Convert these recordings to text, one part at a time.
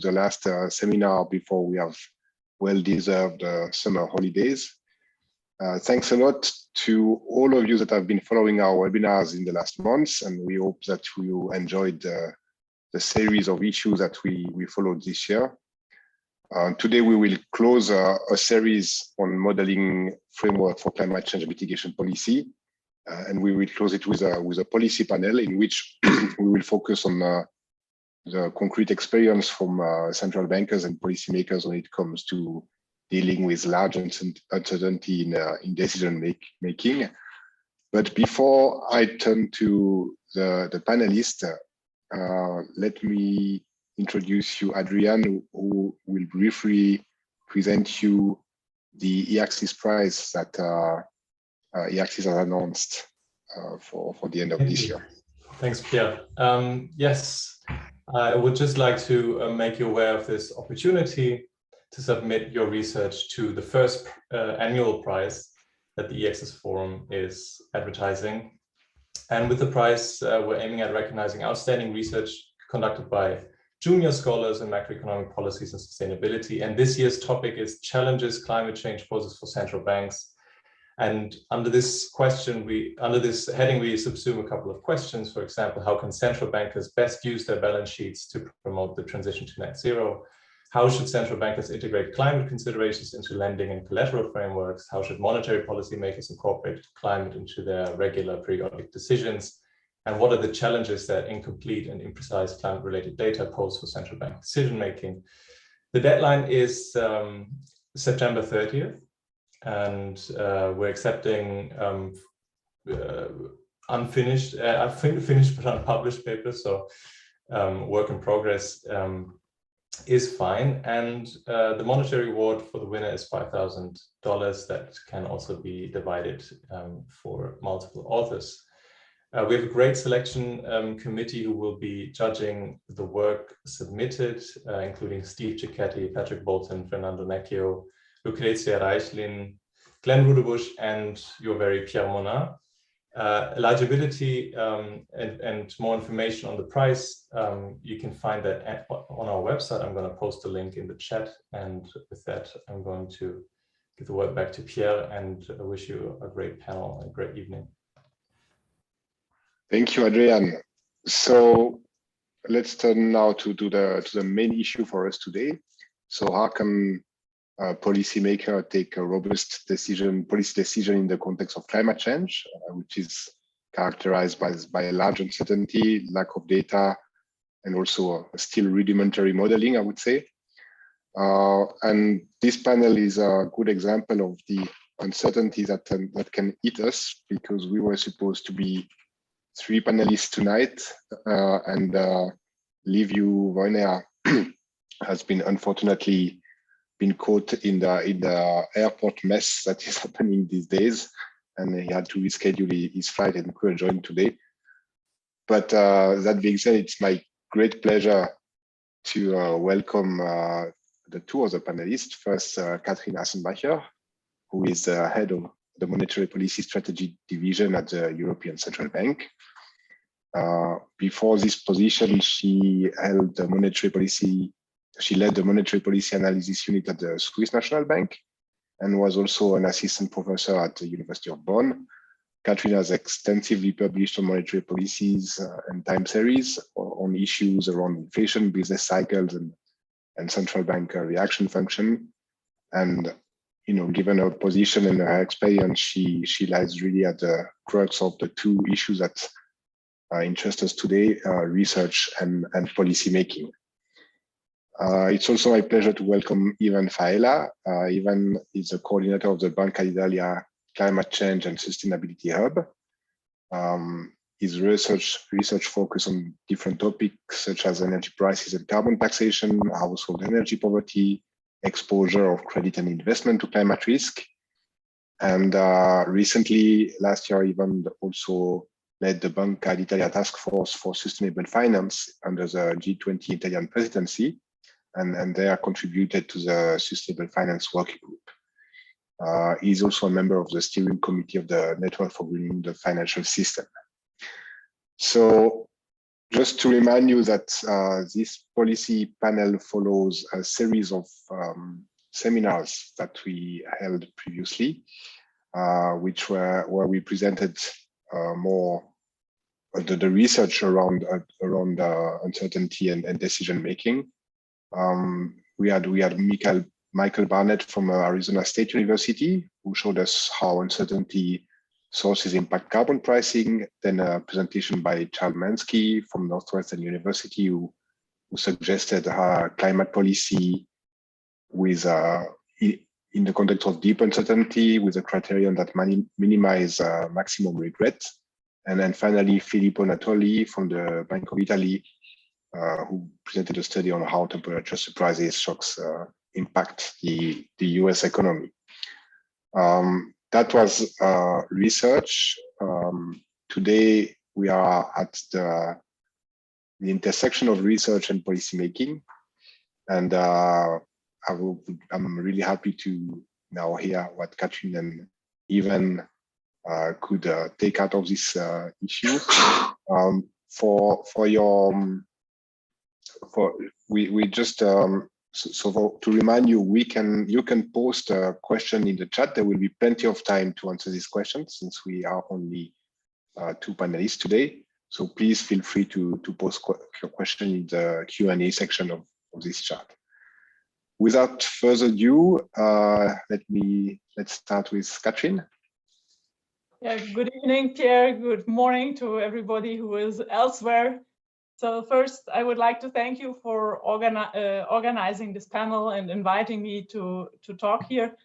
the last seminar before we have well-deserved summer holidays. Thanks a lot to all of you that have been following our webinars in the last months, and we hope that you enjoyed the series of issues that we followed this year. Today we will close a series on modeling framework for climate change mitigation policy, and we will close it with a policy panel in which we will focus on the concrete experience from central bankers and policymakers when it comes to dealing with large uncertainty in decision making. But before I turn to the panelists, let me introduce you, Adrian, who will briefly present you the EACCIS prize that EACCIS has announced for the end of this year. Thanks, Pierre. Yes, I would just like to make you aware of this opportunity to submit your research to the first annual prize that the EACCIS Forum is advertising. And with the prize, we're aiming at recognizing outstanding research conducted by junior scholars in macroeconomic policies and sustainability. And this year's topic is challenges climate change poses for central banks. And under this heading, we subsume a couple of questions. For example, how can central bankers best use their balance sheets to promote the transition to net zero? How should central bankers integrate climate considerations into lending and collateral frameworks? How should monetary policymakers incorporate climate into their regular periodic decisions? And what are the challenges that incomplete and imprecise climate-related data pose for central bank decision-making? The deadline is September 30th. And we're accepting finished but unpublished papers, so work in progress is fine. And the monetary reward for the winner is $5,000 that can also be divided for multiple authors. We have a great selection committee who will be judging the work submitted, including Steve Cicchetti, Patrick Bolton, Fernando Necchio, Lucrezia Reichlin, Glenn Rudebush, and your very Pierre Monat. Eligibility and more information on the prize, you can find that on our website. I'm going to post a link in the chat. And with that, I'm going to give the word back to Pierre and wish you a great panel and a great evening. Thank you, Adrian. So let's turn now to the main issue for us today. So how can a policymaker take a robust policy decision in the context of climate change, which is characterized by a large uncertainty, lack of data, and also still rudimentary modeling, I would say. And this panel is a good example of the uncertainty that can hit us, because we were supposed to be 3 panelists tonight, and Liviu Voinea has been unfortunately caught in the airport mess that is happening these days, and he had to reschedule his flight and couldn't join today. But that being said, it's my great pleasure to welcome the 2 other panelists. First, Katrin Assenmacher, who is the head of the Monetary Policy Strategy Division at the European Central Bank. Before this position, she led the monetary policy analysis unit at the Swiss National Bank and was also an assistant professor at the University of Bonn. Katrin has extensively published on monetary policies and time series on issues around inflation, business cycles, and central bank reaction function. And given her position and her experience, she lies really at the crux of the 2 issues that interest us today, research and policy making. It's also my pleasure to welcome Ivan Faiella. Ivan is the coordinator of the Banca d'Italia Climate Change and Sustainability Hub. His research focus on different topics such as energy prices and carbon taxation, household energy poverty, exposure of credit and investment to climate risk. And recently, last year, Ivan also led the Banca d'Italia Task Force for Sustainable Finance under the G20 Italian presidency, and they are contributed to the Sustainable Finance Working Group. He's also a member of the steering committee of the Network for Greening the Financial System. So just to remind you that this policy panel follows a series of seminars that we held previously, which where we presented more the research around uncertainty and decision making. We had Michael Barnett from Arizona State University, who showed us how uncertainty sources impact carbon pricing. Then a presentation by Charles Mansky from Northwestern University, who suggested climate policy with in the context of deep uncertainty with a criterion that minimize maximum regret. And then finally, Filippo Natoli from the Bank of Italy, who presented a study on how temperature surprises shocks impact the US economy. That was research. Today, we are at the intersection of research and policymaking. And I'm really happy to now hear what Katrin and Ivan could take out of this issue. So to remind you, you can post a question in the chat. There will be plenty of time to answer these questions since we are only 2 panelists today. So please feel free to post your question in the Q&A section of this chat. Without further ado, let's start with Katrin. Yeah, good evening, Pierre. Good morning to everybody who is elsewhere. So first, I would like to thank you for organizing this panel and inviting me to talk here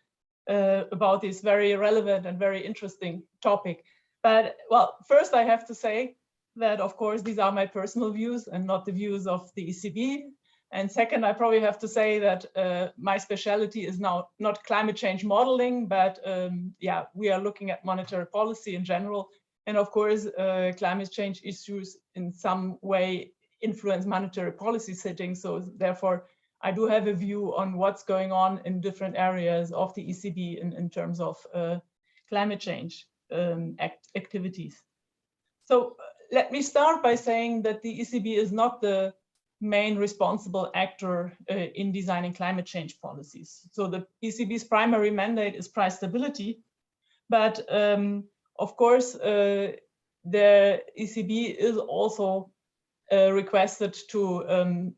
about this very relevant and very interesting topic. But well, first I have to say that, of course, these are my personal views and not the views of the ECB. And second, I probably have to say that my specialty is now not climate change modeling, but yeah, we are looking at monetary policy in general. And of course, climate change issues in some way influence monetary policy settings. So therefore, I do have a view on what's going on in different areas of the ECB in terms of climate change activities. So let me start by saying that the ECB is not the main responsible actor in designing climate change policies. So the ECB's primary mandate is price stability, but of course, the ECB is also requested to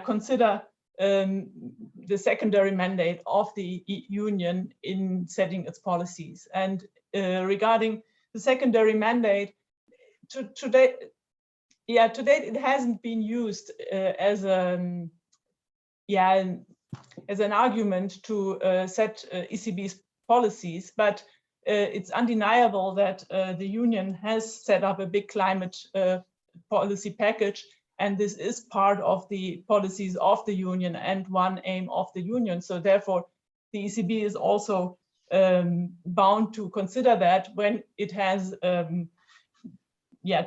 consider the secondary mandate of the Union in setting its policies. And regarding the secondary mandate, to date it hasn't been used as an argument to set ECB's policies, but it's undeniable that the Union has set up a big climate policy package, and this is part of the policies of the Union and one aim of the Union. So therefore, the ECB is also bound to consider that when it has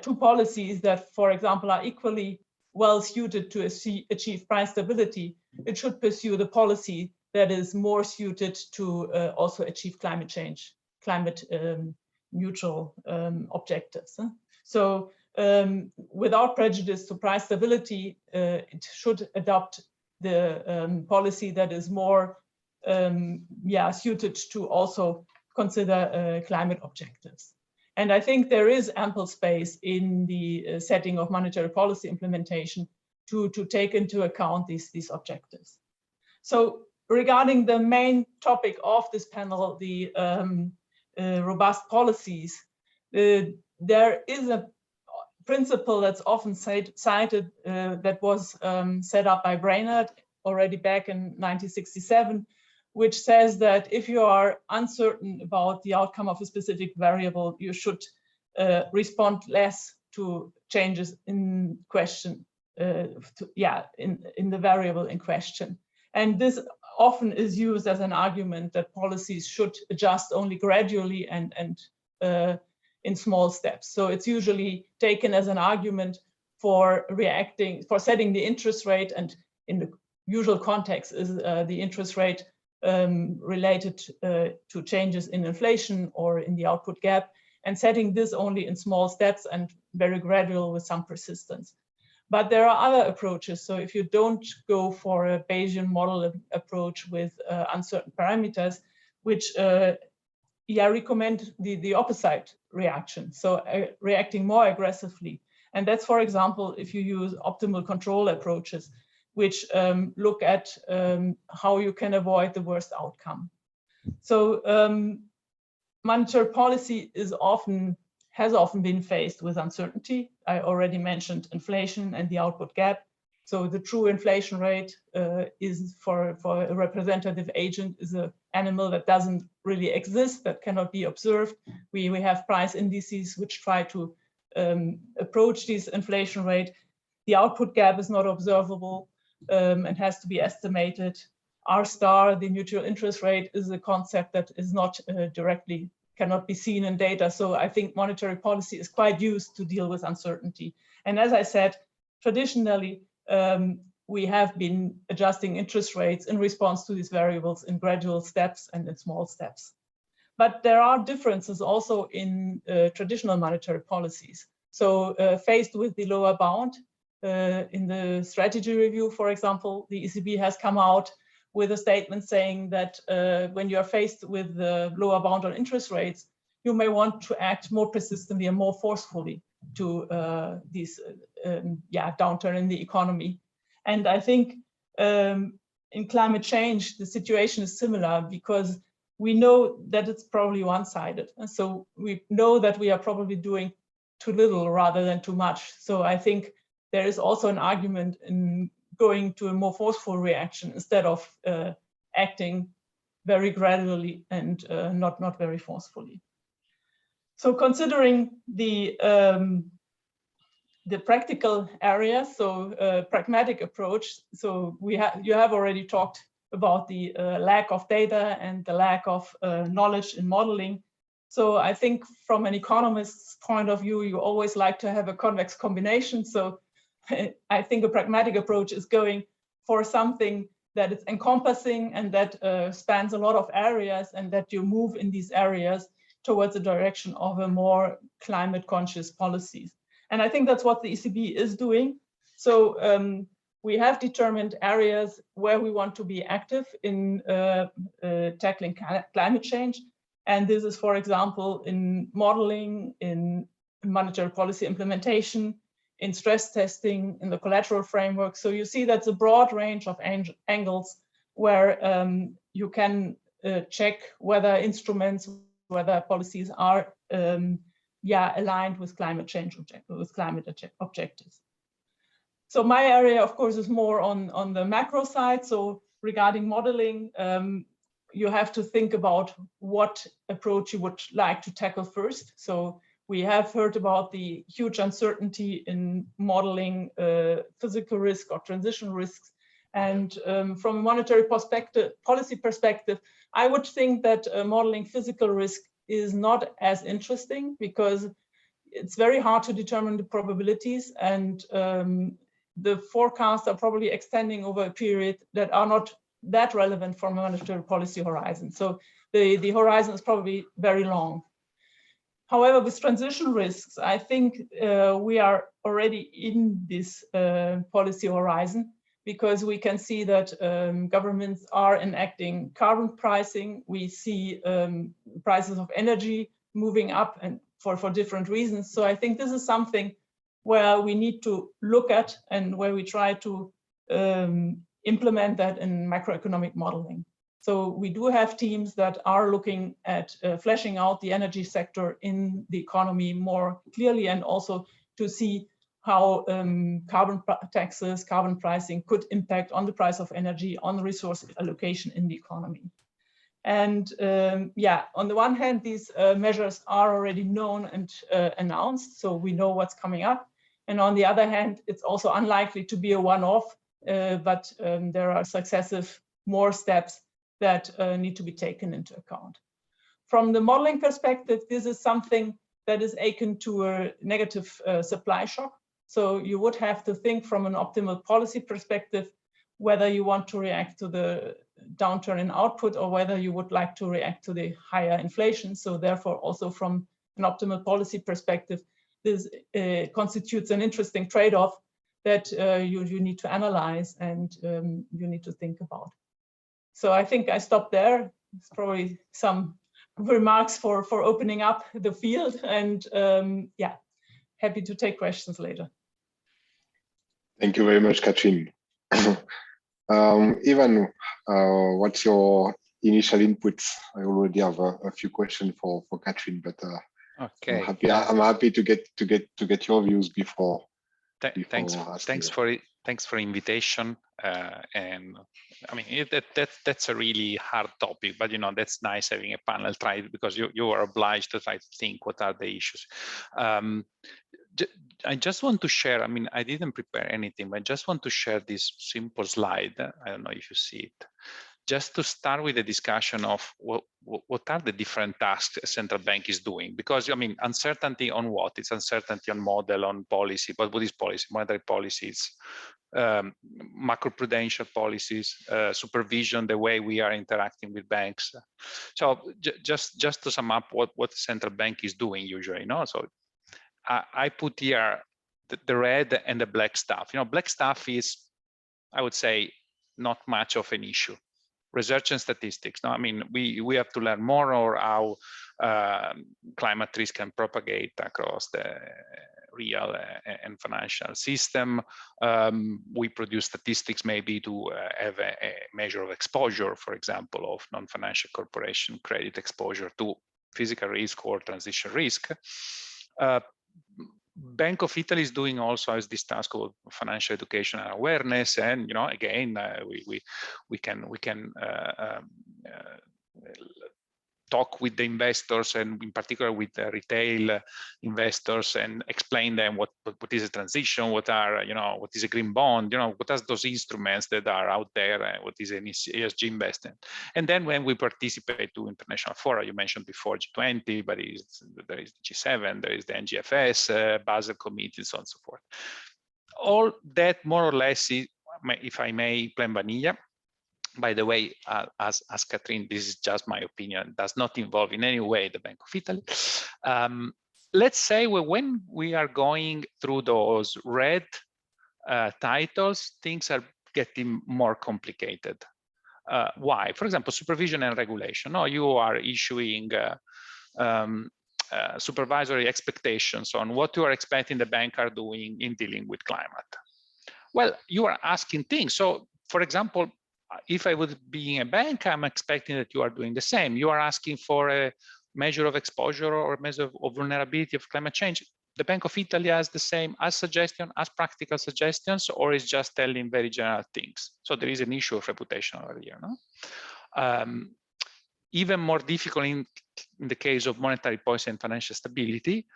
two policies that, for example, are equally well suited to achieve price stability, it should pursue the policy that is more suited to also achieve climate change, climate neutral objectives. So without prejudice to price stability, it should adopt the policy that is more suited to also consider climate objectives. And I think there is ample space in the setting of monetary policy implementation to take into account these objectives. So regarding the main topic of this panel, the robust policies, there is a principle that's often cited that was set up by Brainerd already back in 1967, which says that if you are uncertain about the outcome of a specific variable, you should respond less to changes in question, in the variable in question. And this often is used as an argument that policies should adjust only gradually and in small steps. So it's usually taken as an argument for setting the interest rate, and in the usual context is the interest rate related to changes in inflation or in the output gap. and setting this only in small steps and very gradual with some persistence. But there are other approaches. So if you don't go for a Bayesian model approach with uncertain parameters, which recommend the opposite reaction, so reacting more aggressively. And that's, for example, if you use optimal control approaches, which look at how you can avoid the worst outcome. So monetary policy has often been faced with uncertainty. I already mentioned inflation and the output gap. So the true inflation rate is for a representative agent is an animal that doesn't really exist, that cannot be observed. We have price indices which try to approach this inflation rate. The output gap is not observable and has to be estimated. R star, the neutral interest rate, is a concept that is not cannot be seen in data. So I think monetary policy is quite used to deal with uncertainty. And as I said, traditionally, we have been adjusting interest rates in response to these variables in gradual steps and in small steps. But there are differences also in traditional monetary policies. So faced with the lower bound, in the strategy review, for example, the ECB has come out with a statement saying that when you are faced with the lower bound on interest rates, you may want to act more persistently and more forcefully to this downturn in the economy. And I think in climate change, the situation is similar because we know that it's probably one-sided. And so we know that we are probably doing too little rather than too much. So I think there is also an argument in going to a more forceful reaction instead of acting very gradually and not very forcefully. So considering the practical area, so pragmatic approach. So you have already talked about the lack of data and the lack of knowledge in modeling. So I think from an economist's point of view, you always like to have a convex combination. So I think a pragmatic approach is going for something that is encompassing and that spans a lot of areas, and that you move in these areas towards the direction of a more climate conscious policies. And I think that's what the ECB is doing. So we have determined areas where we want to be active in tackling climate change. And this is, for example, in modeling, in monetary policy implementation, in stress testing, in the collateral framework. So you see that's a broad range of angles where you can check whether instruments, whether policies are aligned with climate change, with climate objectives. So my area, of course, is more on the macro side. So regarding modeling, you have to think about what approach you would like to tackle first. So we have heard about the huge uncertainty in modeling physical risk or transition risks. And from a monetary policy perspective, I would think that modeling physical risk is not as interesting because it's very hard to determine the probabilities, and the forecasts are probably extending over a period that are not that relevant from a monetary policy horizon. So the horizon is probably very long. However, with transition risks, I think we are already in this policy horizon, because we can see that governments are enacting carbon pricing. We see prices of energy moving up, and for different reasons. So I think this is something where we need to look at and where we try to implement that in macroeconomic modeling. So we do have teams that are looking at fleshing out the energy sector in the economy more clearly, and also to see how carbon taxes, carbon pricing could impact on the price of energy, on the resource allocation in the economy. And on the one hand, these measures are already known and announced, so we know what's coming up. And on the other hand, it's also unlikely to be a one-off, but there are successive more steps that need to be taken into account. From the modeling perspective, this is something that is akin to a negative supply shock. So you would have to think from an optimal policy perspective whether you want to react to the downturn in output or whether you would like to react to the higher inflation. So therefore, also from an optimal policy perspective, this constitutes an interesting trade-off that you need to analyze and you need to think about. So I think I stop there. It's probably some remarks for opening up the field, and yeah, happy to take questions later. Thank you very much, Katrin. Ivan, what's your initial inputs? I already have a few questions for Katrin, but okay, I'm happy to get your views before. Thanks for invitation. And I mean that's a really hard topic, but you know, that's nice having a panel try, because you are obliged to try to think what are the issues. I just want to share, I mean, I didn't prepare anything, but I just want to share this simple slide. I don't know if you see it. Just to start with a discussion of what are the different tasks a central bank is doing, because I mean, uncertainty on what? It's uncertainty on model, on policy, but what is policy? Monetary policies, macroprudential policies, supervision, the way we are interacting with banks. So just to sum up what the central bank is doing usually, you know? So I put here the red and the black stuff. You know, black stuff is, I would say, not much of an issue. Research and statistics. No, I mean, we have to learn more or how climate risk can propagate across the real and financial system. We produce statistics maybe to have a measure of exposure, for example, of non-financial corporation credit exposure to physical risk or transition risk. Bank of Italy is doing also as this task of financial education and awareness, and you know, again, we can talk with the investors, and in particular with the retail investors, and explain them what is a transition, what are, you know, what is a green bond, you know, what are those instruments that are out there, and what is an ESG investment. And then when we participate to international fora, you mentioned before G20, but there is G7, there is the NGFS, Basel Committee, and so on and so forth. All that more or less is, if I may, plain vanilla. By the way, as Katrin, this is just my opinion, does not involve in any way the Bank of Italy. Let's say when we are going through those red titles, things are getting more complicated. Why? For example, supervision and regulation. No, you are issuing supervisory expectations on what you are expecting the bank are doing in dealing with climate. Well, you are asking things. So, for example, if I would be in a bank, I'm expecting that you are doing the same. You are asking for a measure of exposure or a measure of vulnerability of climate change. The Bank of Italy has the same as suggestion, as practical suggestions, or is just telling very general things. So there is an issue of reputation over here. No? Even more difficult in the case of monetary policy and financial stability.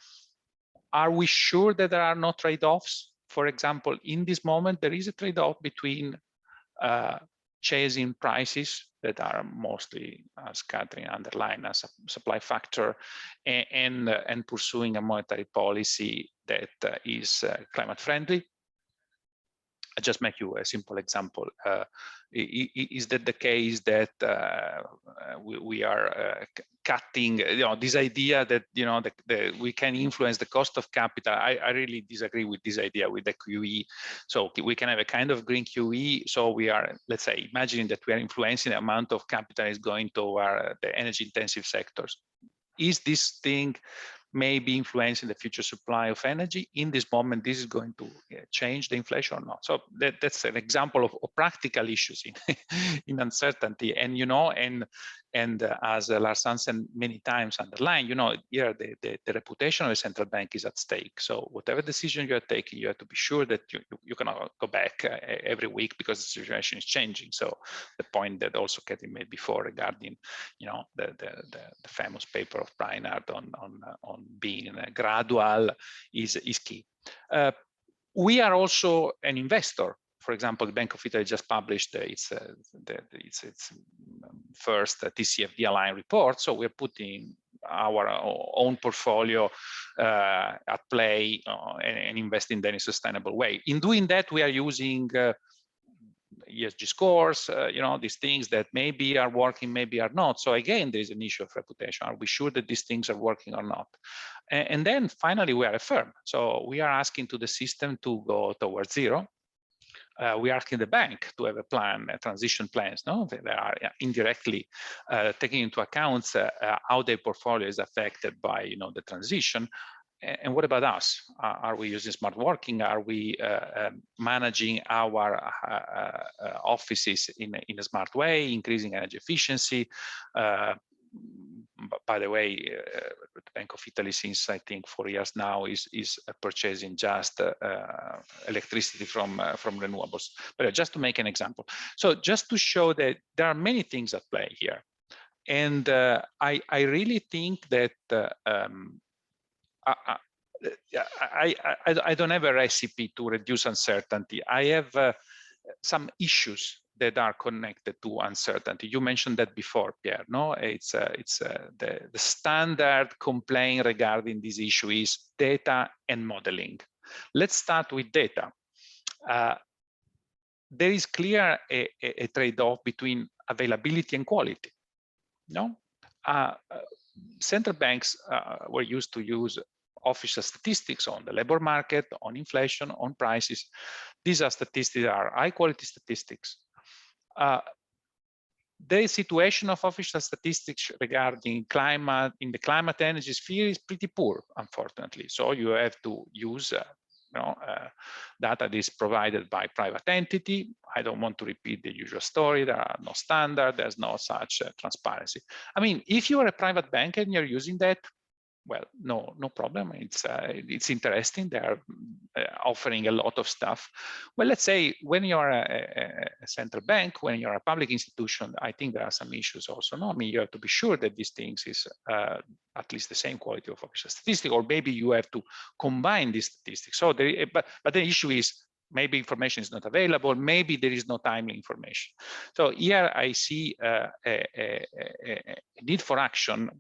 Are we sure that there are no trade-offs? For example, in this moment, there is a trade-off between chasing prices that are mostly, as Katrin underlined, as a supply factor, and pursuing a monetary policy that is climate friendly. I'll just make you a simple example. Is that the case that we are cutting, you know, this idea that, you know, we can influence the cost of capital? I really disagree with this idea with the QE. So we can have a kind of green QE. So we are, let's say, imagining that we are influencing the amount of capital is going toward the energy intensive sectors. Is this thing maybe influencing the future supply of energy? In this moment, this is going to change the inflation or not? So that's an example of practical issues in uncertainty. And, you know, and as Lars Hansen many times underlined, you know, here the reputation of the central bank is at stake. So whatever decision you are taking, you have to be sure that you cannot go back every week because the situation is changing. So the point that also Katrin made before regarding, you know, the famous paper of Brainard on being gradual is key. We are also an investor. For example, the Bank of Italy just published its first TCFD aligned report. So we're putting our own portfolio at play and investing in a sustainable way. In doing that, we are using ESG scores, these things that maybe are working, maybe are not. So again, there's an issue of reputation. Are we sure that these things are working or not? And then finally, we are a firm. So we are asking to the system to go towards zero. We are asking the bank to have a plan, transition plans. No, they are indirectly taking into account how their portfolio is affected by the transition. And what about us? Are we using smart working? Are we managing our offices in a smart way, increasing energy efficiency? By the way, the Bank of Italy, since I think 4 years now, is purchasing just electricity from renewables. But just to make an example, so just to show that there are many things at play here, and I really think that I don't have a recipe to reduce uncertainty. I have some issues that are connected to uncertainty. You mentioned that before, Pierre. No, it's the standard complaint regarding this issue is data and modeling. Let's start with data. There is clear a trade-off between availability and quality. No, central banks were used to use official statistics on the labor market, on inflation, on prices. These are statistics that are high-quality statistics. The situation of official statistics regarding climate in the climate energy sphere is pretty poor, unfortunately. So you have to use data that is provided by private entity. I don't want to repeat the usual story. There are no standard. There's no such transparency. I mean, if you are a private bank and you're using that, well, no problem. It's interesting. They are offering a lot of stuff. Well, let's say when you're a central bank, when you're a public institution, I think there are some issues also. No, I mean, you have to be sure that these things is at least the same quality of official statistics, or maybe you have to combine these statistics. So, but the issue is maybe information is not available. Maybe there is no timely information. So here I see a need for action.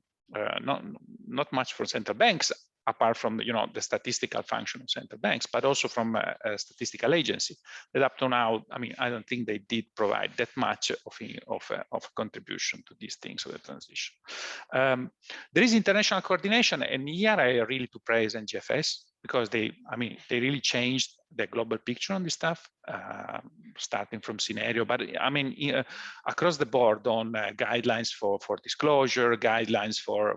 Not much for central banks, apart from the statistical function of central banks, but also from a statistical agency that up to now, I mean, I don't think they did provide that much of contribution to these things of the transition. There is international coordination, and here I really to praise NGFS because they really changed the global picture on this stuff, starting from scenario, but I mean, across the board on guidelines for disclosure, guidelines for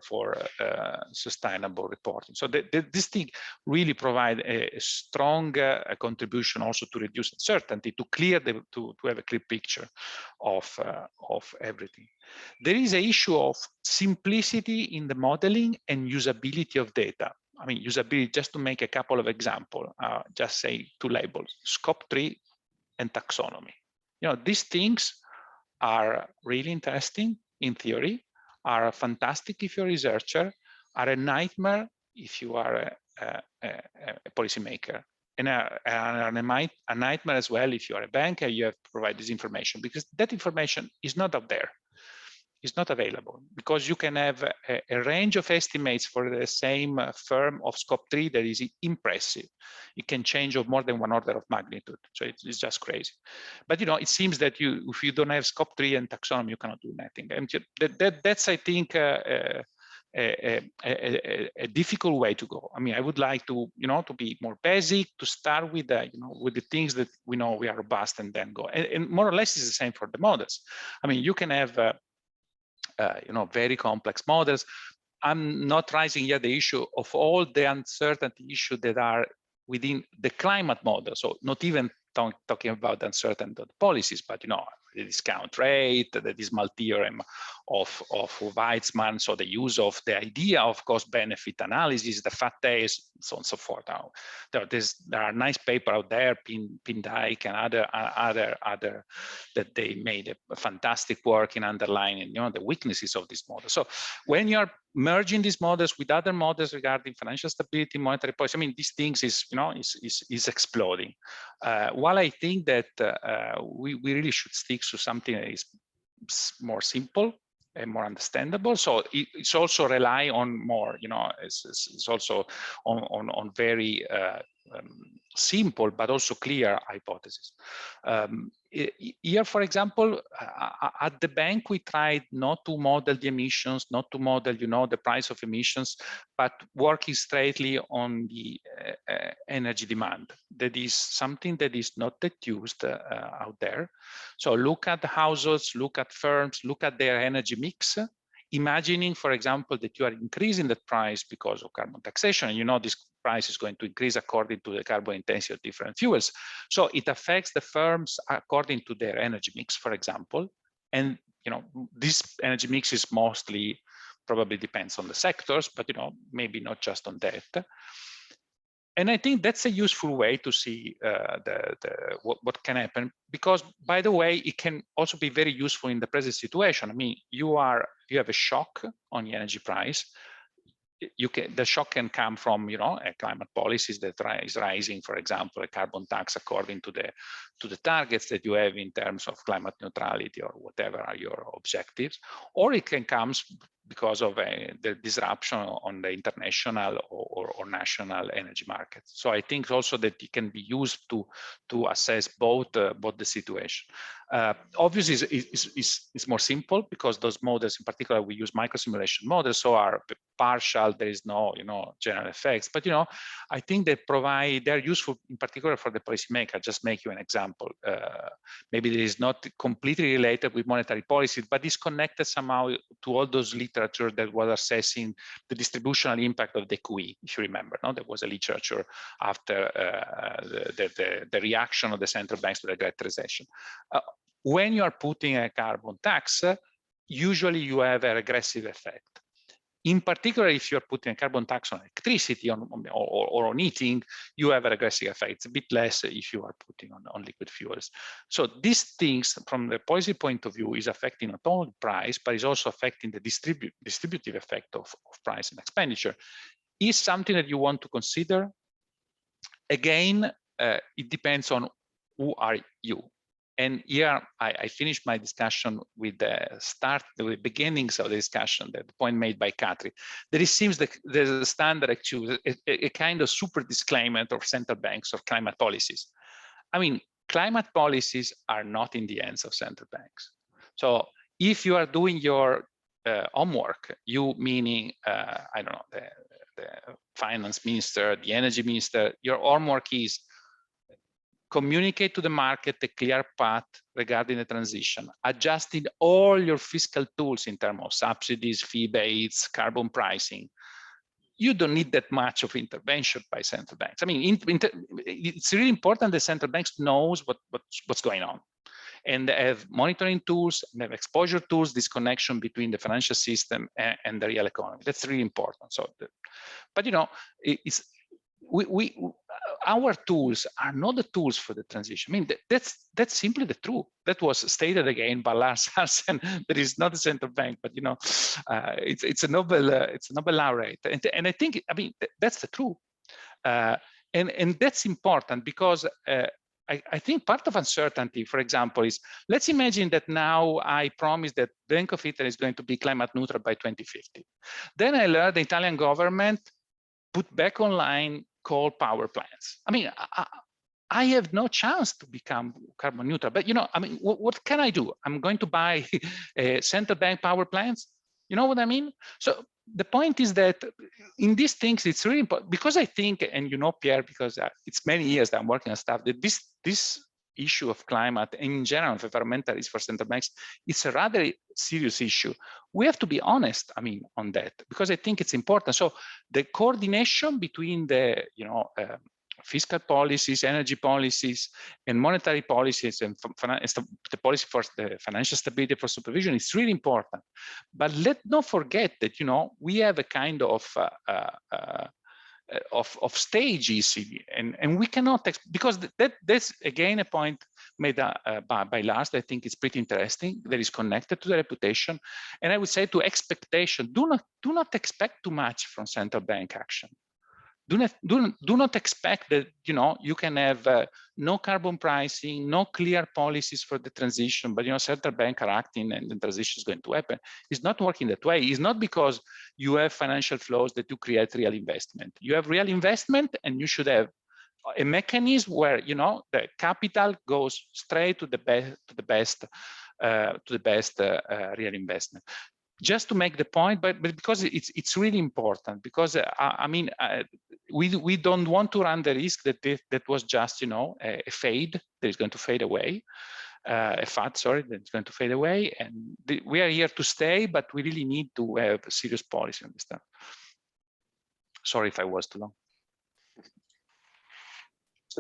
sustainable reporting. So this thing really provide a strong contribution also to reduce uncertainty, to clear to have a clear picture of everything. There is an issue of simplicity in the modeling and usability of data. I mean, usability, just to make a couple of examples, just say two labels, scope 3 and taxonomy. These things are really interesting in theory, are fantastic if you're a researcher, are a nightmare if you are a policymaker, and are a nightmare as well if you are a bank and you have to provide this information, because that information is not up there. Is not available, because you can have a range of estimates for the same firm of scope 3 that is impressive. It can change of more than 1 order of magnitude. So it's just crazy. But it seems that if you don't have scope 3 and taxonomy, you cannot do nothing. And that's I think a difficult way to go. I mean, I would like to to be more basic, to start with with the things that we know we are robust, and then go. And more or less it's the same for the models. I mean, you can have very complex models. I'm not raising here the issue of all the uncertainty issues that are within the climate model. So not even talking about the uncertainty of the policies, but the discount rate, the dismal theorem of Weizmann, so the use of the idea of cost-benefit analysis, the fat days, so on and so forth. Now, there are nice papers out there, Pindyke and other that they made a fantastic work in underlining, the weaknesses of this model. So when you're merging these models with other models regarding financial stability, monetary policy, I mean, these things is exploding. While I think that we really should stick to something that is more simple and more understandable. So it's also rely on more, it's also on very simple but also clear hypotheses. here, for example, at the bank, we tried not to model the emissions, not to model, the price of emissions, but working straightly on the energy demand. That is something that is not that used out there. So look at the households, look at firms, look at their energy mix, imagining, for example, that you are increasing the price because of carbon taxation. This price is going to increase according to the carbon intensity of different fuels. So it affects the firms according to their energy mix, for example. And this energy mix is mostly, probably depends on the sectors, but maybe not just on that. And I think that's a useful way to see what can happen, because, by the way, it can also be very useful in the present situation. I mean, you have a shock on the energy price. The shock can come from climate policies that is rising, for example, a carbon tax according to the targets that you have in terms of climate neutrality or whatever are your objectives, or it can come because of the disruption on the international or national energy markets. So I think also that it can be used to assess both the situation. Obviously, it's more simple because those models, in particular, we use microsimulation models, so are partial. There is no general effects. But I think they're useful in particular for the policymaker. Just make you an example. Maybe it is not completely related with monetary policy, but is connected somehow to all those literature that was assessing the distributional impact of the QE. If you remember, there was a literature after the reaction of the central banks to the Great Recession. When you are putting a carbon tax, usually you have a regressive effect. In particular, if you're putting a carbon tax on electricity or on heating, you have a regressive effect. It's a bit less if you are putting on liquid fuels. So these things, from the policy point of view, is affecting not only price, but is also affecting the distributive effect of price and expenditure. Is something that you want to consider? Again, it depends on who are you. And here I finished my discussion with the beginnings of the discussion, the point made by Katrin, that it seems that there's a standard actually, a kind of super disclaimer of central banks of climate policies. I mean, climate policies are not in the hands of central banks. So if you are doing your homework, you meaning, I don't know, the finance minister, the energy minister, your homework is communicate to the market a clear path regarding the transition, adjusting all your fiscal tools in terms of subsidies, fee-based, carbon pricing. You don't need that much of intervention by central banks. I mean, it's really important that central banks knows what's going on, and they have monitoring tools, and they have exposure tools, this connection between the financial system and the real economy. That's really important. So, but our tools are not the tools for the transition. I mean, that's simply the truth. That was stated again by Lars Hansen. That is not a central bank, but it's a Nobel laureate, and I think, I mean, that's the truth, and that's important because I think part of uncertainty, for example, is, let's imagine that now I promise that Bank of Italy is going to be climate neutral by 2050. Then I learned the Italian government put back online coal power plants. I mean, I have no chance to become carbon neutral, but I mean, what can I do? I'm going to buy central bank power plants. You know what I mean? So the point is that in these things, it's really important, because I think, and Pierre, because it's many years that I'm working on stuff, that this issue of climate and in general of environmentalism for central banks, it's a rather serious issue. We have to be honest, I mean, on that, because I think it's important. So the coordination between the fiscal policies, energy policies, and monetary policies, and the policy for the financial stability for supervision is really important. But let's not forget that we have a kind of stages, and we cannot, because that's again a point made by Lars that I think is pretty interesting, that is connected to the reputation, and I would say to expectation. Do not expect too much from central bank action. Do not expect that you can have no carbon pricing, no clear policies for the transition, but central bank are acting and the transition is going to happen. It's not working that way. It's not because you have financial flows that you create real investment. You have real investment, and you should have a mechanism where, you know, the capital goes straight to the best real investment. Just to make the point, but because it's really important, because I mean, we don't want to run the risk that that was just, you know, a fade that is going to fade away, a fad, sorry, that's going to fade away, and we are here to stay, but we really need to have a serious policy on this stuff. Sorry if I was too long.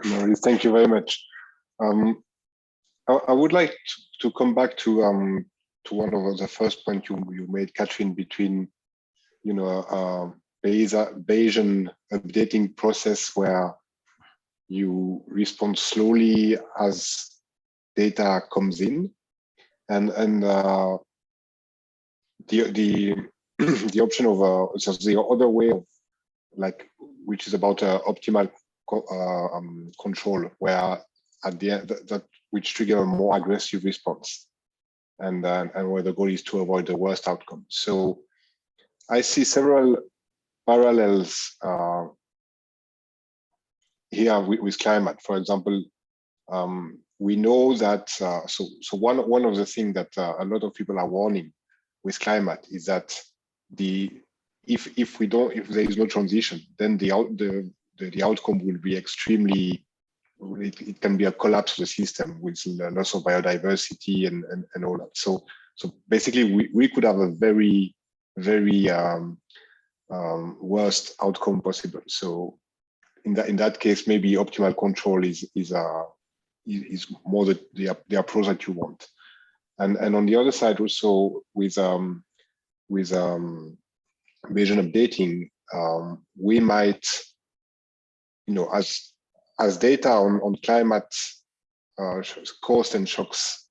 No, thank you very much. I would like to come back to one of the first points you made, Katrin, between, you know, Bayesian updating process where you respond slowly as data comes in, and the the option of so the other way of, like, which is about optimal control, where at the end that which trigger a more aggressive response, and where the goal is to avoid the worst outcome. So I see several parallels here with climate. For example, we know that so one of the things that a lot of people are warning with climate is that if there is no transition, then the outcome will be extremely, it can be a collapse of the system with loss of biodiversity and all that. So basically we could have a very worst outcome possible. So in that case, maybe optimal control is more the approach that you want. And on the other side also with Bayesian updating, we might, you know, as data on climate cost and shocks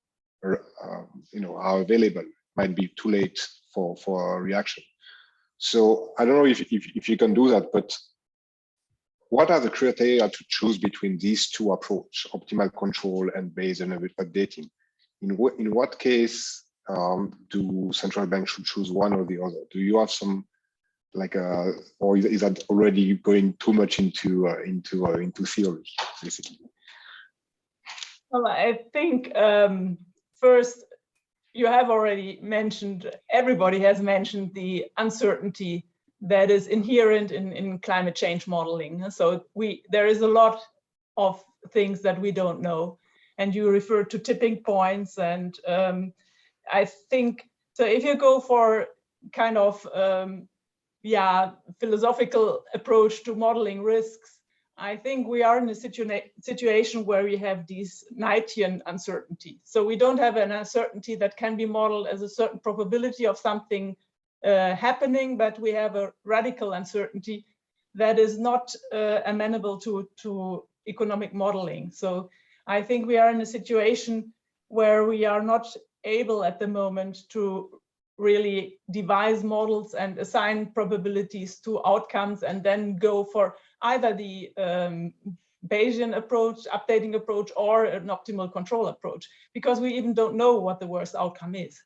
you know, are available, might be too late for a reaction. So I don't know if you can do that, but what are the criteria to choose between these two approaches, optimal control and Bayesian updating? In what case do central banks should choose one or the other? Do you have some, like, or is that already going too much into theory, basically? Well, I think first, you have already mentioned, everybody has mentioned the uncertainty that is inherent in climate change modeling. So there is a lot of things that we don't know, and you refer to tipping points, and I think, so if you go for kind of philosophical approach to modeling risks, I think we are in a situation where we have these Knightian uncertainty. So we don't have an uncertainty that can be modeled as a certain probability of something happening, but we have a radical uncertainty that is not amenable to economic modeling. So I think we are in a situation where we are not able at the moment to really devise models and assign probabilities to outcomes and then go for either the Bayesian approach, updating approach, or an optimal control approach, because we even don't know what the worst outcome is.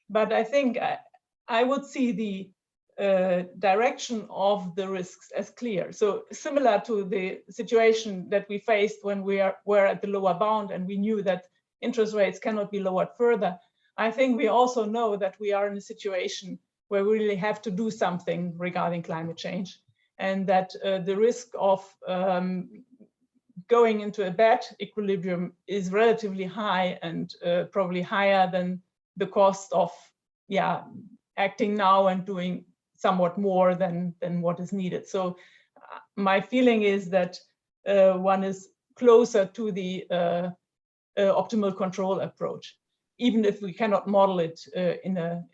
But I think I would see the direction of the risks as clear. So similar to the situation that we faced when we were at the lower bound and we knew that interest rates cannot be lowered further, I think we also know that we are in a situation where we really have to do something regarding climate change, and that the risk of going into a bad equilibrium is relatively high, and probably higher than the cost of acting now and doing somewhat more than what is needed. So my feeling is that one is closer to the optimal control approach, even if we cannot model it in a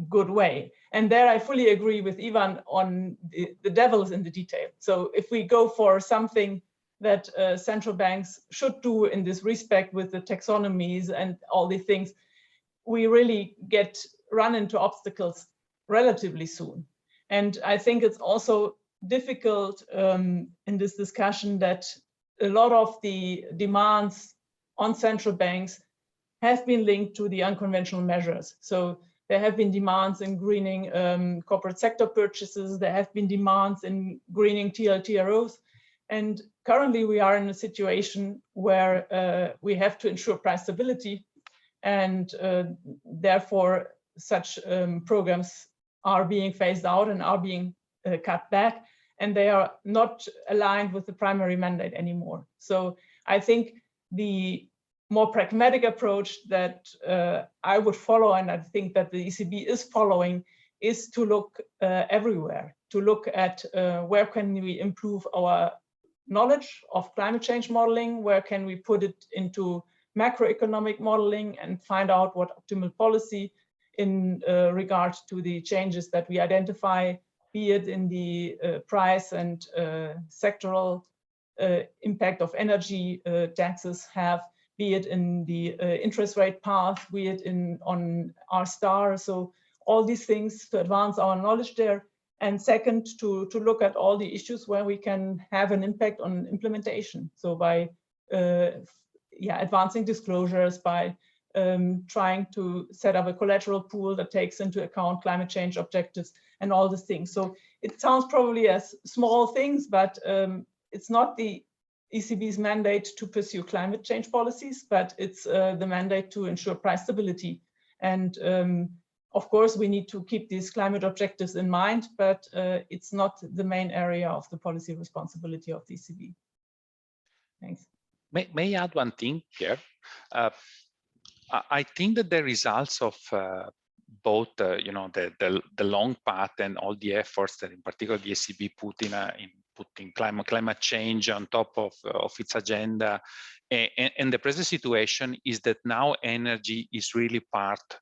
good way. And there I fully agree with Ivan on the devil's in the detail. So if we go for something that central banks should do in this respect with the taxonomies and all these things, we really run into obstacles relatively soon. And I think it's also difficult in this discussion that a lot of the demands on central banks have been linked to the unconventional measures. So there have been demands in greening corporate sector purchases. There have been demands in greening TLTROs. And currently we are in a situation where we have to ensure price stability, and therefore such programs are being phased out and are being cut back, and they are not aligned with the primary mandate anymore. So I think the more pragmatic approach that I would follow, and I think that the ECB is following, is to look everywhere, to look at where can we improve our knowledge of climate change modeling, where can we put it into macroeconomic modeling and find out what optimal policy in regard to the changes that we identify, be it in the price and sectoral impact of energy taxes have, be it in the interest rate path, be it on R star. So all these things to advance our knowledge there. And second, to look at all the issues where we can have an impact on implementation. So by advancing disclosures, by trying to set up a collateral pool that takes into account climate change objectives and all these things. So it sounds probably as small things, but it's not the ECB's mandate to pursue climate change policies, but it's the mandate to ensure price stability. And of course, we need to keep these climate objectives in mind, but it's not the main area of the policy responsibility of the ECB. Thanks. May I add one thing here? I think that the results of both, the long path and all the efforts that, in particular, the ECB putting climate change on top of its agenda, and the present situation is that now energy is really part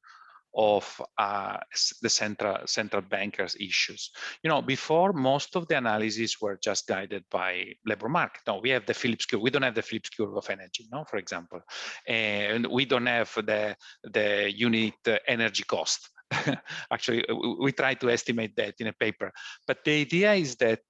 of the central bankers' issues. Before, most of the analyses were just guided by labor market. No, we have the Phillips curve. We don't have the Phillips curve of energy, no, for example, and we don't have the unit energy cost. Actually, we try to estimate that in a paper, but the idea is that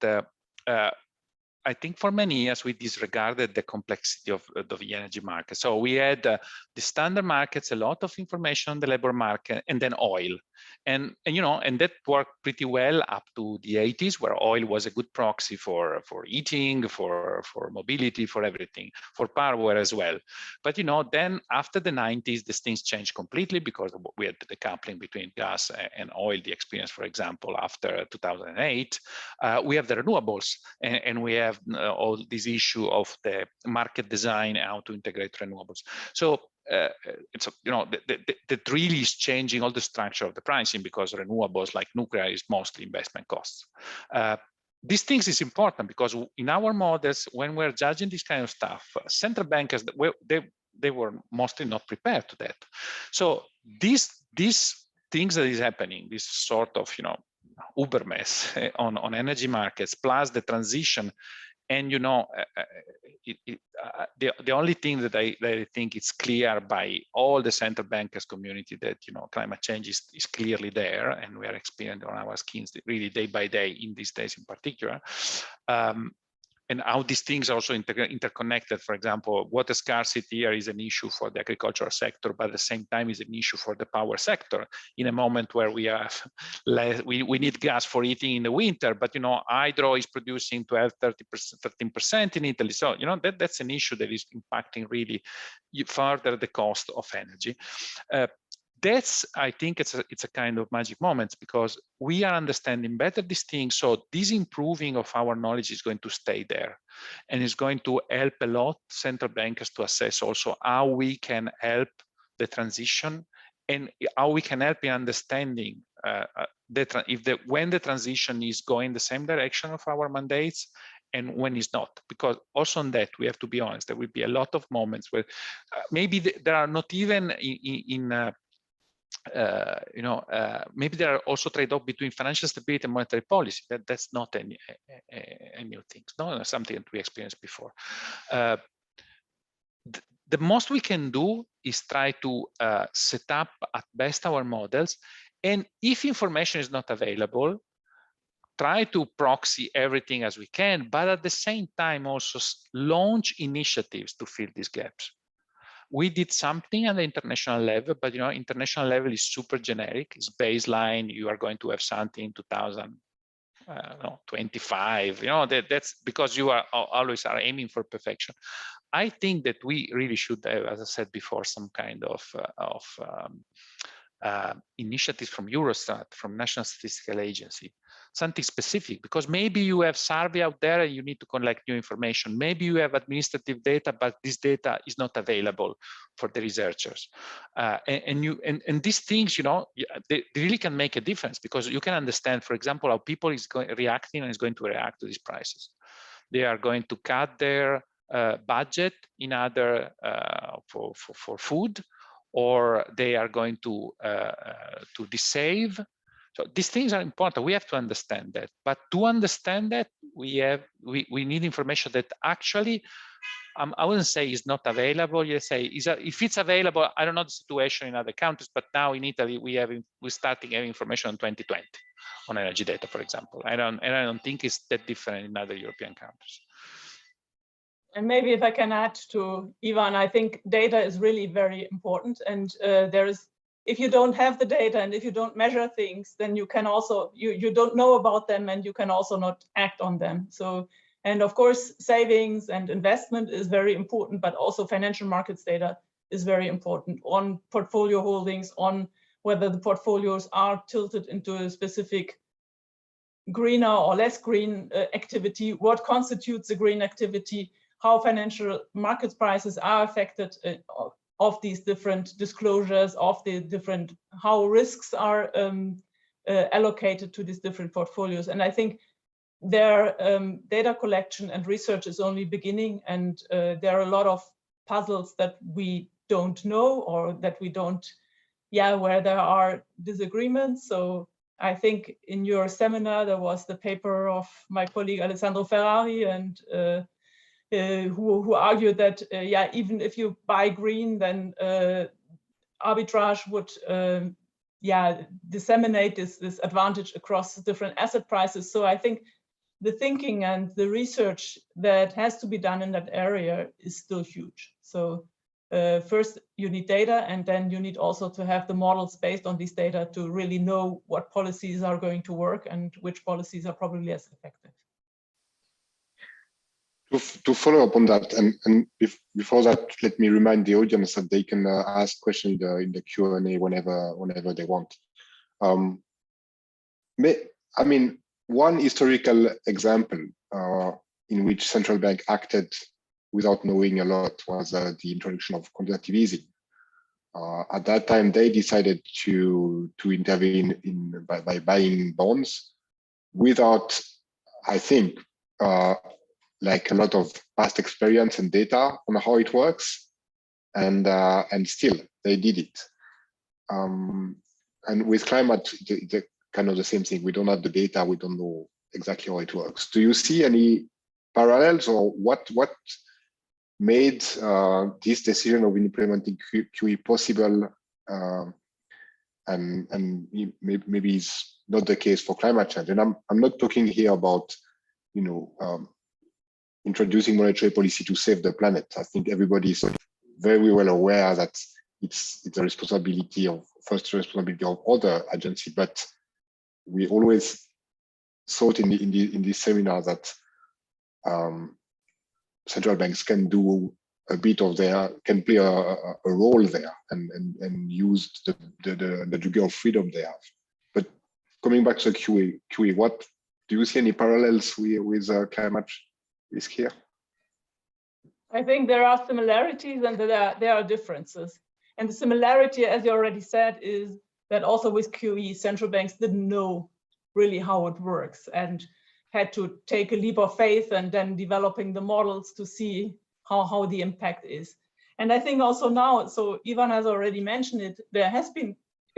I think for many years we disregarded the complexity of the energy market. So we had the standard markets, a lot of information on the labor market, and then oil, and that worked pretty well up to the 80s, where oil was a good proxy for eating, for mobility, for everything, for power as well. But then after the 90s, these things changed completely because we had the decoupling between gas and oil. The experience, for example, after 2008, we have the renewables, and we have all this issue of the market design, how to integrate renewables. So it's that really is changing all the structure of the pricing, because renewables like nuclear is mostly investment costs. These things is important because in our models, when we're judging this kind of stuff, central bankers, they were mostly not prepared to that. So these things that is happening, this sort of Uber mess on energy markets, plus the transition. And the only thing that I think it's clear by all the central bankers community that climate change is clearly there, and we are experiencing on our skins really day by day in these days in particular. And how these things are also interconnected. For example, water scarcity here is an issue for the agricultural sector, but at the same time is an issue for the power sector in a moment where we have we need gas for heating in the winter, but hydro is producing 12, 13% in Italy. So that's an issue that is impacting really further the cost of energy. I think it's a kind of magic moment, because we are understanding better these things. So this improving of our knowledge is going to stay there, and is going to help a lot central bankers to assess also how we can help the transition, and how we can help in understanding when the transition is going the same direction of our mandates and when it's not. Because also on that, we have to be honest, there will be a lot of moments where maybe there are not even maybe there are also trade-off between financial stability and monetary policy. That's not a new thing. No, something that we experienced before. The most we can do is try to set up at best our models, and if information is not available, try to proxy everything as we can, but at the same time also launch initiatives to fill these gaps. We did something at the international level, but international level is super generic. It's baseline. You are going to have something in no, 25. That's because you are always aiming for perfection. I think that we really should have, as I said before, some kind of initiatives from Eurostat, from National Statistical Agency, something specific, because maybe you have survey out there and you need to collect new information. Maybe you have administrative data, but this data is not available for the researchers. And these things, they really can make a difference, because you can understand, for example, how people is reacting and is going to react to these prices. They are going to cut their budget in other for food, or they are going to save. So these things are important. We have to understand that. But to understand that, we need information that actually, I wouldn't say is not available. You say if it's available. I don't know the situation in other countries, but now in Italy we're starting having information on 2020 on energy data, for example. I don't think it's that different in other European countries. And maybe if I can add to Ivan, I think data is really very important. And if you don't have the data and if you don't measure things, then you can also, you don't know about them and you can also not act on them. So, and of course, savings and investment is very important, but also financial markets data is very important on portfolio holdings, on whether the portfolios are tilted into a specific greener or less green activity, what constitutes a green activity, how financial markets prices are affected of these different disclosures, of the different, how risks are allocated to these different portfolios. And I think their data collection and research is only beginning, and there are a lot of puzzles that we don't know, or that we don't, where there are disagreements. So I think in your seminar, there was the paper of my colleague Alessandro Ferrari, and who argued that, even if you buy green, then arbitrage would, disseminate this advantage across different asset prices. So I think the thinking and the research that has to be done in that area is still huge. So first you need data, and then you need also to have the models based on these data to really know what policies are going to work and which policies are probably less effective. To follow up on that, and before that, let me remind the audience that they can ask questions in the Q&A whenever they want. I mean, one historical example in which central bank acted without knowing a lot was the introduction of quantitative easing. At that time, they decided to intervene by buying bonds without, I think, like a lot of past experience and data on how it works, and still they did it. And with climate, the kind of the same thing. We don't have the data. We don't know exactly how it works. Do you see any parallels, or what made this decision of implementing QE possible? And maybe it's not the case for climate change. And I'm not talking here about introducing monetary policy to save the planet. I think everybody is very well aware that it's a responsibility of other agencies. But we always thought in this seminar that central banks can do a bit of can play a role there and use the degree of freedom they have. But coming back to the QE, what do you see any parallels with climate risk here? I think there are similarities and there are differences. And the similarity, as you already said, is that also with QE, central banks didn't know really how it works and had to take a leap of faith and then developing the models to see how the impact is. And I think also now, so Ivan has already mentioned it, there has been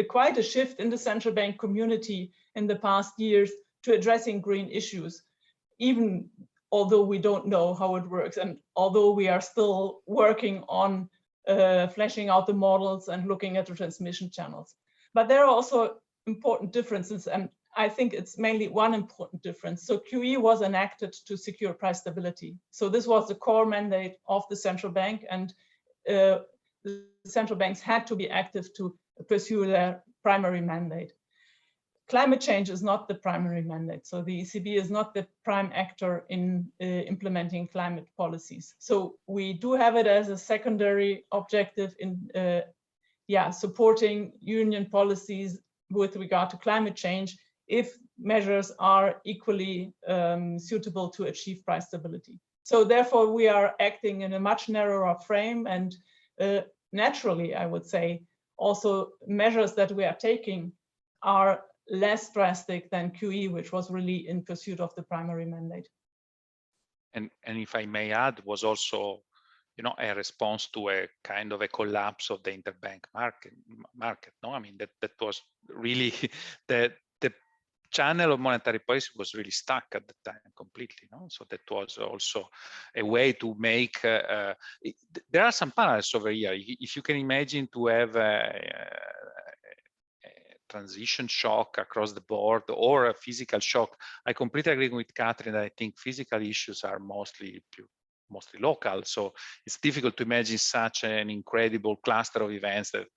quite a shift in the central bank community in the past years to addressing green issues, even although we don't know how it works, and although we are still working on fleshing out the models and looking at the transmission channels. But there are also important differences, and I think it's mainly one important difference. So QE was enacted to secure price stability. So this was the core mandate of the central bank, and the central banks had to be active to pursue their primary mandate. climate change is not the primary mandate. So the ECB is not the prime actor in implementing climate policies. So we do have it as a secondary objective in supporting union policies with regard to climate change if measures are equally suitable to achieve price stability. So therefore, we are acting in a much narrower frame, and naturally, I would say, also measures that we are taking are less drastic than QE, which was really in pursuit of the primary mandate. And if I may add, was also, you know, a response to a kind of a collapse of the interbank market. No, I mean that was really the channel of monetary policy was really stuck at the time completely. No, so that was also a way to make. There are some parallels over here. If you can imagine to have transition shock across the board or a physical shock. I completely agree with Katrin. I think physical issues are mostly local, so it's difficult to imagine such an incredible cluster of events that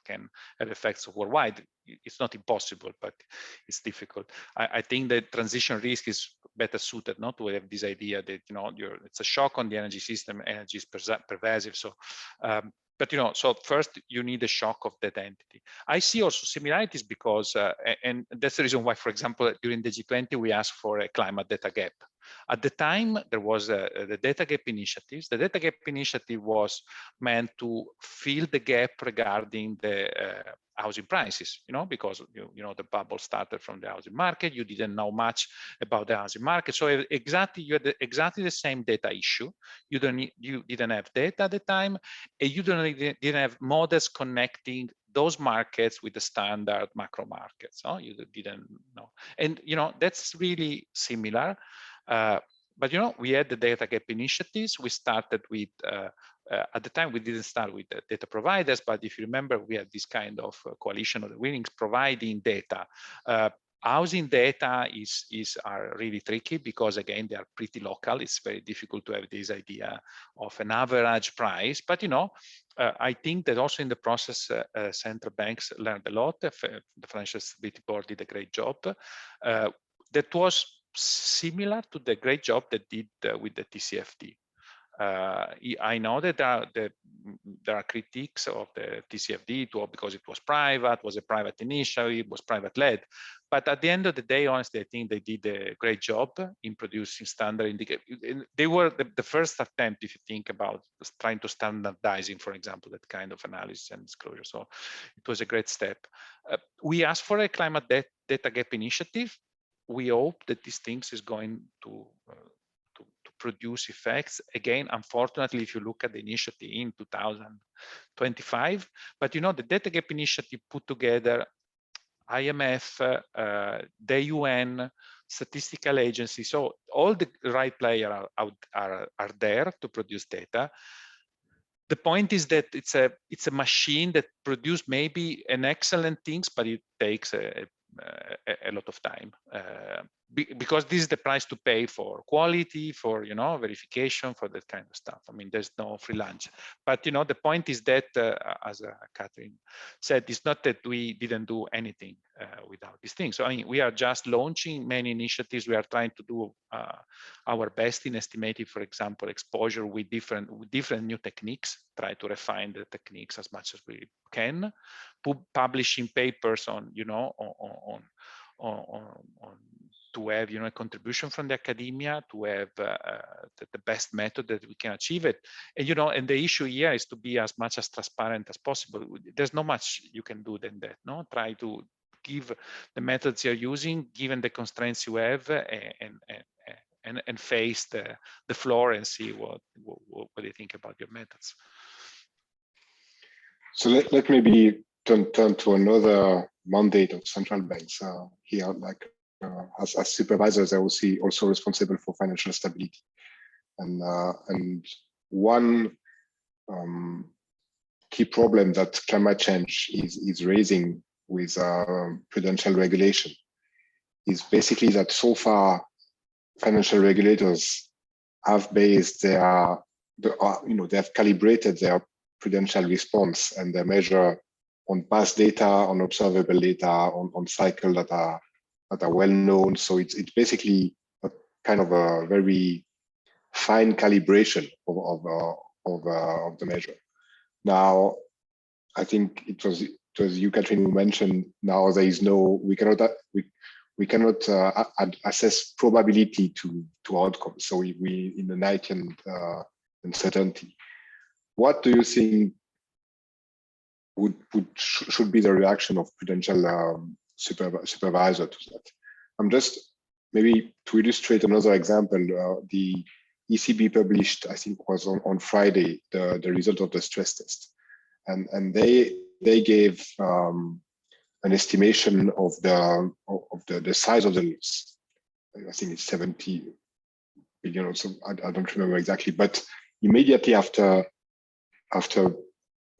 can have effects worldwide. It's not impossible, but it's difficult. I think that transition risk is better suited not to have this idea that, you know, it's a shock on the energy system. Energy is pervasive, so but, you know, so first you need a shock of that entity. I see also similarities because, and that's the reason why, for example, during the G20, we asked for a climate data gap. At the time, there was the data gap initiatives. The data gap initiative was meant to fill the gap regarding the housing prices, you know, because you know the bubble started from the housing market. You didn't know much about the housing market, so you had exactly the same data issue. You didn't have data at the time, and you didn't have models connecting those markets with the standard macro markets. Oh, you didn't know, and you know that's really similar. But you know, we had the data gap initiatives. We started with at the time we didn't start with the data providers, but if you remember, we had this kind of coalition of the winnings providing data. Housing data are really tricky because again they are pretty local. It's very difficult to have this idea of an average price. But you know, I think that also in the process, central banks learned a lot. The Financial Stability Board did a great job. That was similar to the great job that did with the TCFD. I know that there are critiques of the TCFD because it was private, was a private initiative, was private-led. But at the end of the day, honestly, I think they did a great job in producing standard indicators. They were the first attempt, if you think about trying to standardizing, for example, that kind of analysis and disclosure. So it was a great step. We asked for a climate data gap initiative. We hope that these things is going to produce effects. Again, unfortunately, if you look at the initiative in 2025, but you know, the data gap initiative put together IMF, the UN, statistical agency. So all the right players are there to produce data. The point is that it's a machine that produces maybe an excellent things, but it takes a lot of time because this is the price to pay for quality, for, you know, verification, for that kind of stuff. I mean, there's no free lunch. But you know, the point is that, as Katrin said, it's not that we didn't do anything without these things. So I mean, we are just launching many initiatives. We are trying to do our best in estimating, for example, exposure with different new techniques. Try to refine the techniques as much as we can. Publishing papers on, you know, on to have, you know, a contribution from the academia to have the best method that we can achieve it. And you know, and the issue here is to be as much as transparent as possible. There's not much you can do than that. No, try to give the methods you're using given the constraints you have, and face the floor and see what you think about your methods. So let maybe turn to another mandate of central banks here. Like as supervisors, they're also responsible for financial stability, and one key problem that climate change is raising with prudential regulation is basically that so far financial regulators have based they have calibrated their prudential response, and they measure past data, on observable data, on cycle that are well known. So it's basically a kind of a very fine calibration of the measure. Now, I think it was you, Katrin, who mentioned now there is no, we cannot assess probability to outcomes. So we in the night and uncertainty. What do you think should be the reaction of prudential supervisor to that? I'm just maybe to illustrate another example. The ECB published, I think, was on Friday, the result of the stress test, and they gave an estimation of the size of the loss. I think it's 70 billion or so. I don't remember exactly, but immediately after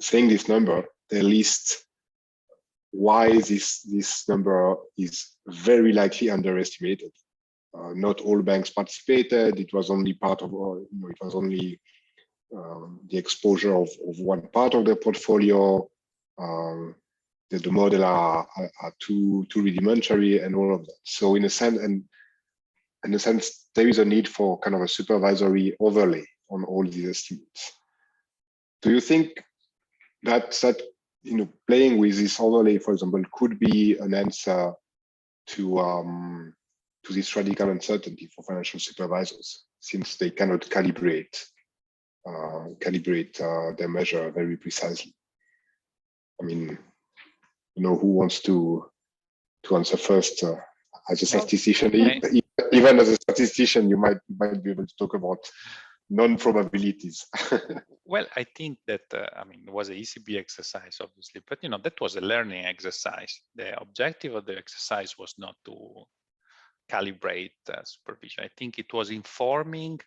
saying this number, they list why this number is very likely underestimated. Not all banks participated. It was only part of, it was only the exposure of one part of their portfolio. The model are too rudimentary and all of that. So in a sense, there is a need for kind of a supervisory overlay on all these estimates. Do you think that playing with this overlay, for example, could be an answer to this radical uncertainty for financial supervisors, since they cannot calibrate their measure very precisely? I mean, who wants to answer first? As a statistician, even as a statistician, you might be able to talk about non-probabilities. Well, I think that it was an ECB exercise, obviously, but that was a learning exercise. The objective of the exercise was not to calibrate supervision. I think it was informing.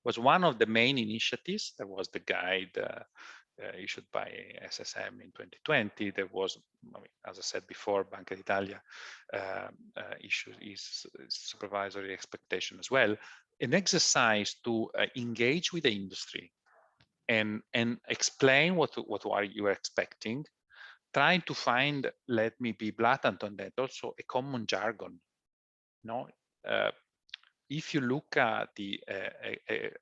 Was one of the main initiatives. There was the guide issued by SSM in 2020. There was, as I said before, Banca d'Italia issued its supervisory expectation as well. An exercise to engage with the industry and explain what are you expecting, trying to find, let me be blatant on that, also a common jargon. If you look at the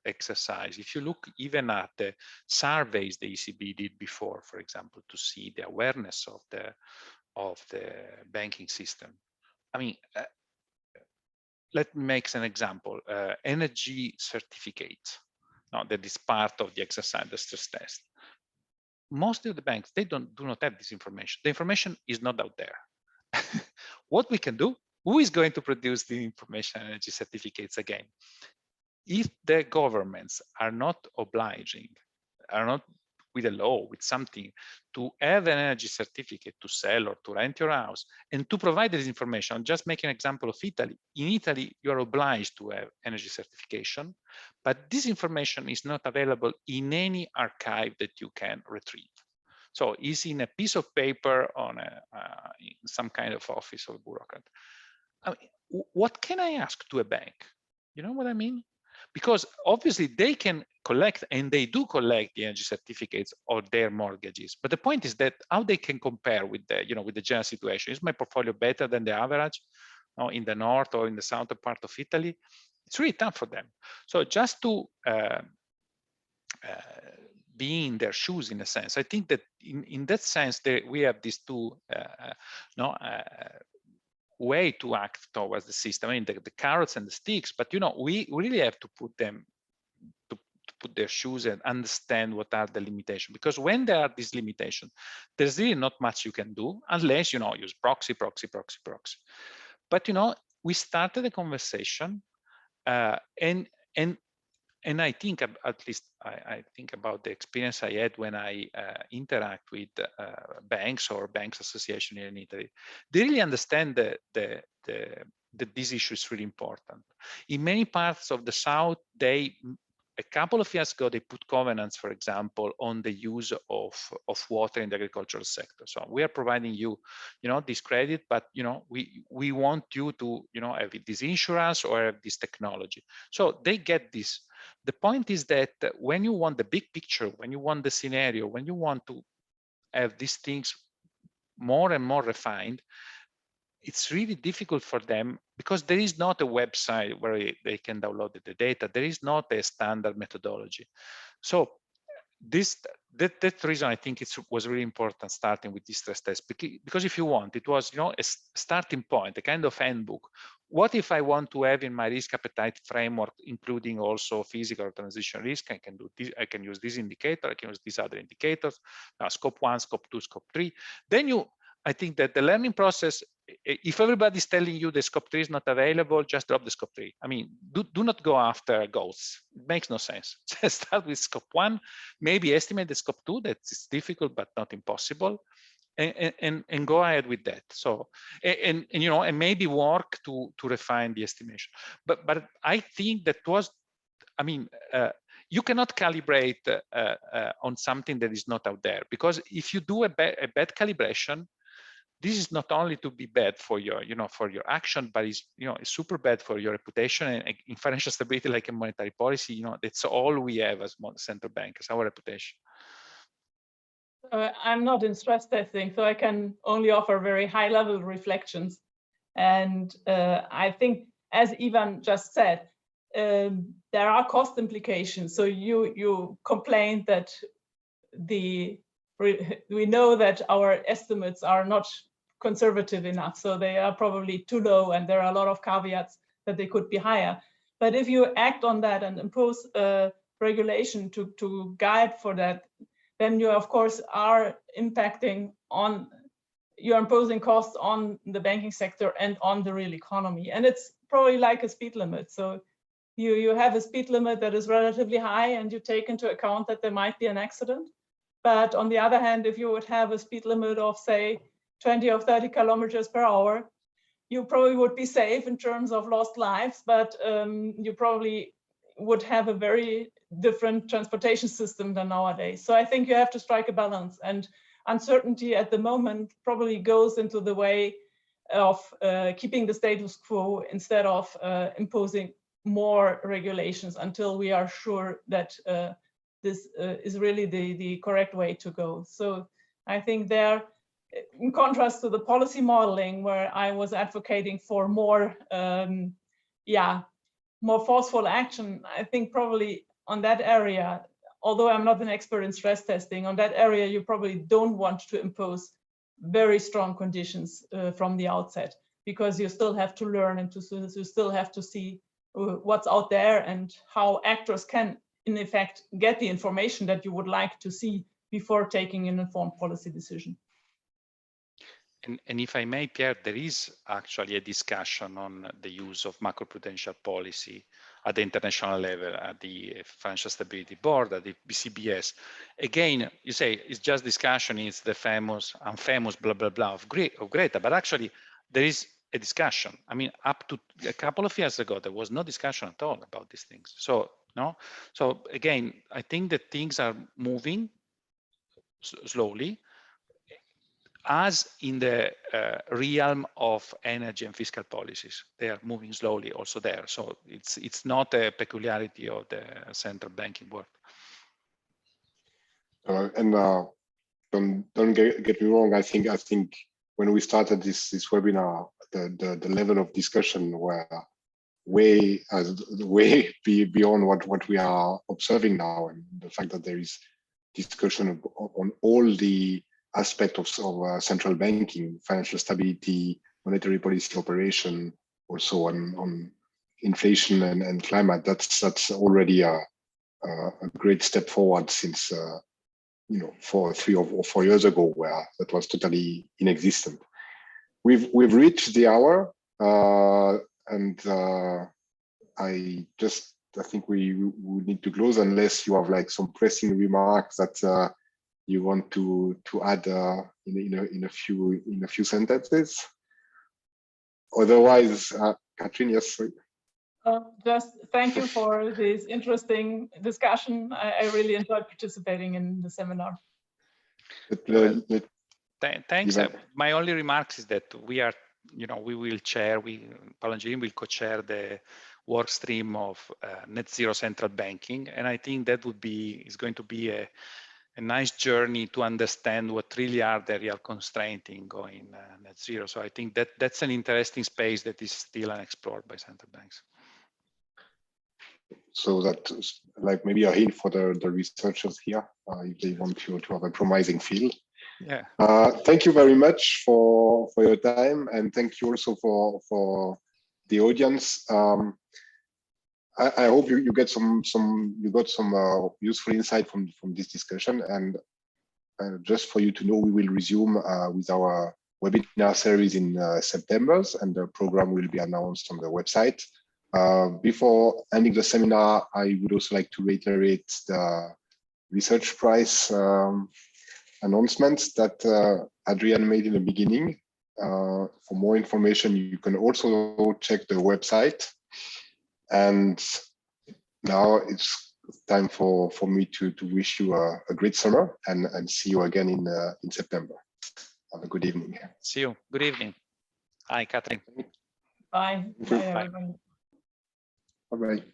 exercise, if you look even at the surveys the ECB did before, for example, to see the awareness of the banking system. Let me make an example. Energy certificates. Now that is part of the exercise, the stress test. Most of the banks, they do not have this information. The information is not out there. What we can do? Who is going to produce the information energy certificates again? If the governments are not obliging, are not with a law, with something, to have an energy certificate to sell or to rent your house and to provide this information, I'm just making an example of Italy. In Italy, you are obliged to have energy certification, but this information is not available in any archive that you can retrieve. So it's in a piece of paper on some kind of office or bureaucrat. What can I ask to a bank? You know what I mean? Because obviously they can collect, and they do collect, the energy certificates of their mortgages. But the point is that how they can compare with the, with the general situation. Is my portfolio better than the average in the north or in the southern part of Italy? It's really tough for them. So just to be in their shoes, in a sense, I think that in that sense, we have these two way to act towards the system. The carrots and the sticks, but we really have to put them to put their shoes and understand what are the limitations, because when there are these limitations, there's really not much you can do unless use proxy. But we started a conversation, and I think, at least I think about the experience I had when I interact with banks or banks association here in Italy. They really understand that this issue is really important. In many parts of the South, a couple of years ago, they put covenants, for example, on the use of water in the agricultural sector. So we are providing you, this credit, but we want you to, have this insurance or have this technology. So they get this. The point is that when you want the big picture, when you want the scenario, when you want to have these things more and more refined, it's really difficult for them because there is not a website where they can download the data. There is not a standard methodology. So that's the reason I think it was really important starting with this stress test, because if you want, it was, a starting point, a kind of handbook. What if I want to have in my risk appetite framework, including also physical or transition risk? I can do this. I can use this indicator. I can use these other indicators. Scope 1, Scope 2, Scope 3. Then I think that the learning process, if everybody's telling you the Scope 3 is not available, just drop the Scope 3. I mean, do not go after ghosts. It makes no sense. Just start with Scope 1, maybe estimate the Scope 2. That's difficult, but not impossible. And go ahead with that. So, and maybe work to refine the estimation. But I think that was, you cannot calibrate on something that is not out there, because if you do a bad calibration, this is not only to be bad for your, for your action, but it's super bad for your reputation. And in financial stability, like in monetary policy, that's all we have as central bankers, our reputation. I'm not in stress testing, so I can only offer very high-level reflections. And I think, as Ivan just said, there are cost implications. So you complained that we know that our estimates are not conservative enough, so they are probably too low, and there are a lot of caveats that they could be higher. But if you act on that and impose regulation to guide for that, then you of course are impacting on, you're imposing costs on the banking sector and on the real economy. And it's probably like a speed limit. So you have a speed limit that is relatively high, and you take into account that there might be an accident. But on the other hand, if you would have a speed limit of, say, 20 or 30 kilometers per hour, you probably would be safe in terms of lost lives, but you probably would have a very different transportation system than nowadays. So I think you have to strike a balance, and uncertainty at the moment probably goes into the way of keeping the status quo instead of imposing more regulations until we are sure that this is really the correct way to go. So I think there, in contrast to the policy modeling, where I was advocating for more, more forceful action, I think probably on that area, although I'm not an expert in stress testing, on that area you probably don't want to impose very strong conditions from the outset, because you still have to learn and you still have to see what's out there and how actors can, in effect, get the information that you would like to see before taking an informed policy decision. And if I may, Pierre, there is actually a discussion on the use of macroprudential policy at the international level, at the Financial Stability Board, at the BCBS. Again, you say it's just discussion, it's the famous, unfamous blah, blah, blah of Greta, but actually there is a discussion. I mean, up to a couple of years ago, there was no discussion at all about these things. So, so again, I think that things are moving slowly, as in the realm of energy and fiscal policies. They are moving slowly also there. So it's not a peculiarity of the central banking world. Don't get me wrong. I think when we started this webinar, the level of discussion were way beyond what we are observing now, and the fact that there is discussion on all the aspect of central banking, financial stability, monetary policy operation, also on inflation and climate. That's already a great step forward since 3 or 4 years ago, where that was totally inexistent. We've reached the hour, and I think we need to close, unless you have like some pressing remarks that you want to add in a few sentences. Otherwise, Katrin, yes. Just thank you for this interesting discussion. I really enjoyed participating in the seminar. Thanks. My only remarks is that we are, we will chair, Palangirin will co-chair the work stream of net zero central banking, and I think that is going to be a nice journey to understand what really are the real constraints in going net zero. So I think that that's an interesting space that is still unexplored by central banks. So that, like, maybe a hint for the researchers here, if they want to have a promising field. Yeah. Thank you very much for your time, and thank you also for the audience. I hope you got some useful insight from this discussion. And just for you to know, we will resume with our webinar series in September, and the program will be announced on the website. Before ending the seminar, I would also like to reiterate the research prize announcements that Adrian made in the beginning. For more information, you can also check the website. And now it's time for me to wish you a great summer, and see you again in September. Have a good evening. See you. Good evening. Hi, Katrin. Bye. Bye, everybody. Bye-bye.